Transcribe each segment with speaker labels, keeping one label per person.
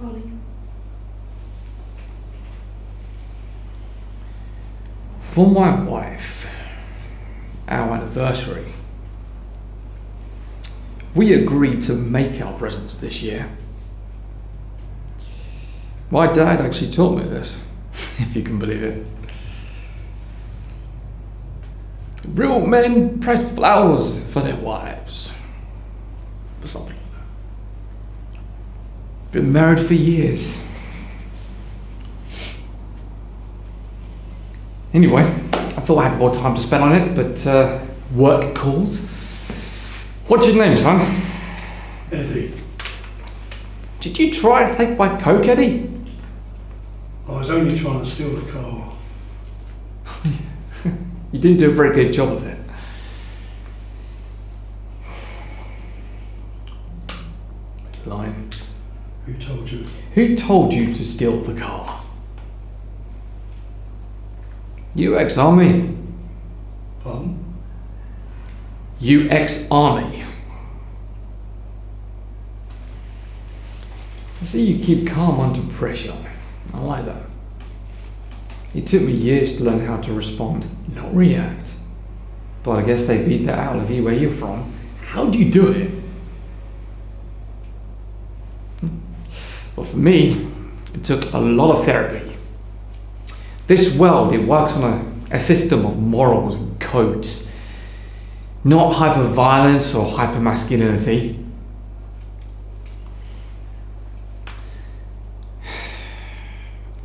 Speaker 1: Ollie.
Speaker 2: For my wife, our anniversary, we agreed to make our presents this year. My dad actually taught me this, if you can believe it. Real men press flowers for their wives. Or something like that. Been married for years. Anyway, I thought I had more time to spend on it, but work calls. What's your name, son?
Speaker 3: Eddie.
Speaker 2: Did you try to take my coke, Eddie?
Speaker 3: I was only trying to steal the car.
Speaker 2: You didn't do a very good job of it. Line.
Speaker 3: Who told you?
Speaker 2: Who told you to steal the car? You ex-army.
Speaker 3: Pardon?
Speaker 2: You ex-army. I see you keep calm under pressure. I like that. It took me years to learn how to respond, not react. But I guess they beat that out of you where you're from. How do you do it? Well, for me, it took a lot of therapy. This world, it works on a system of morals and codes, not hyper-violence or hyper-masculinity.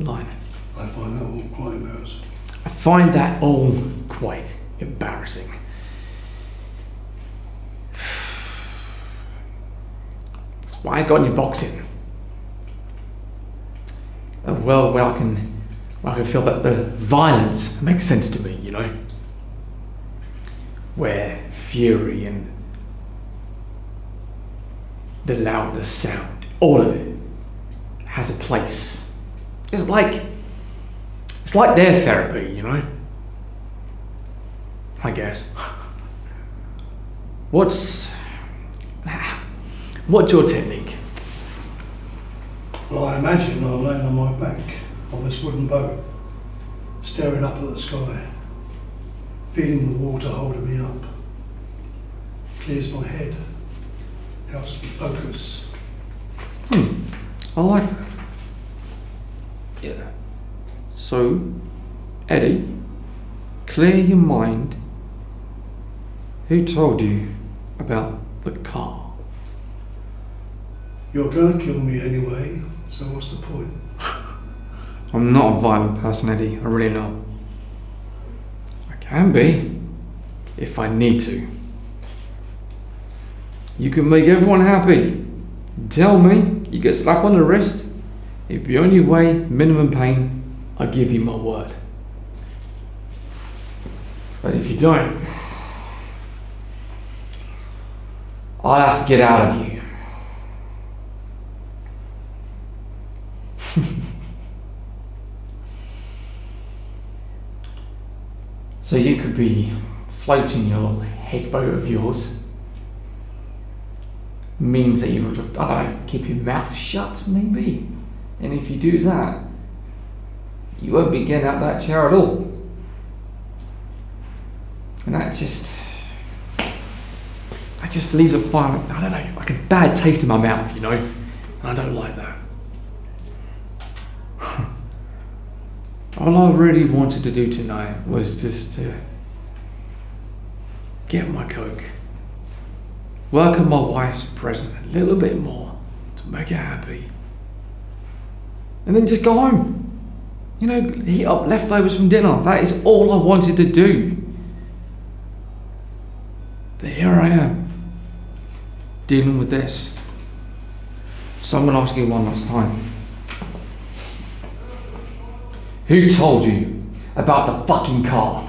Speaker 2: Line.
Speaker 3: I find that all quite embarrassing.
Speaker 2: I find that all quite embarrassing. That's why I got into boxing. A world where I can feel that the violence makes sense to me, you know? Where fury and the loudest sound, all of it, has a place. It's like their therapy, you know? I guess. What's your technique?
Speaker 3: Well, I imagine I'm laying on my back on this wooden boat, staring up at the sky, feeling the water holding me up. Clears my head, helps me focus.
Speaker 2: I like that. Yeah. So, Eddie, clear your mind. Who told you about the car?
Speaker 3: You're going to kill me anyway, so what's the point?
Speaker 2: I'm not a violent person, Eddie. I really not. I can be, if I need to. You can make everyone happy. Tell me, you get slapped on the wrist. If you only weigh minimum pain, I give you my word. But if you don't, I'll have to get out of you. So you could be floating your little head boat of yours. Means that you would, I don't know, keep your mouth shut, maybe. And if you do that, you won't be getting out that chair at all. And that just leaves a fire, I don't know, like a bad taste in my mouth, you know? And I don't like that. All I really wanted to do tonight was just to get my coke, work on my wife's present a little bit more to make her happy, and then just go home. You know, heat up leftovers from dinner. That is all I wanted to do. But here I am, dealing with this. So I'm going to ask you one last time. Who told you about the fucking car?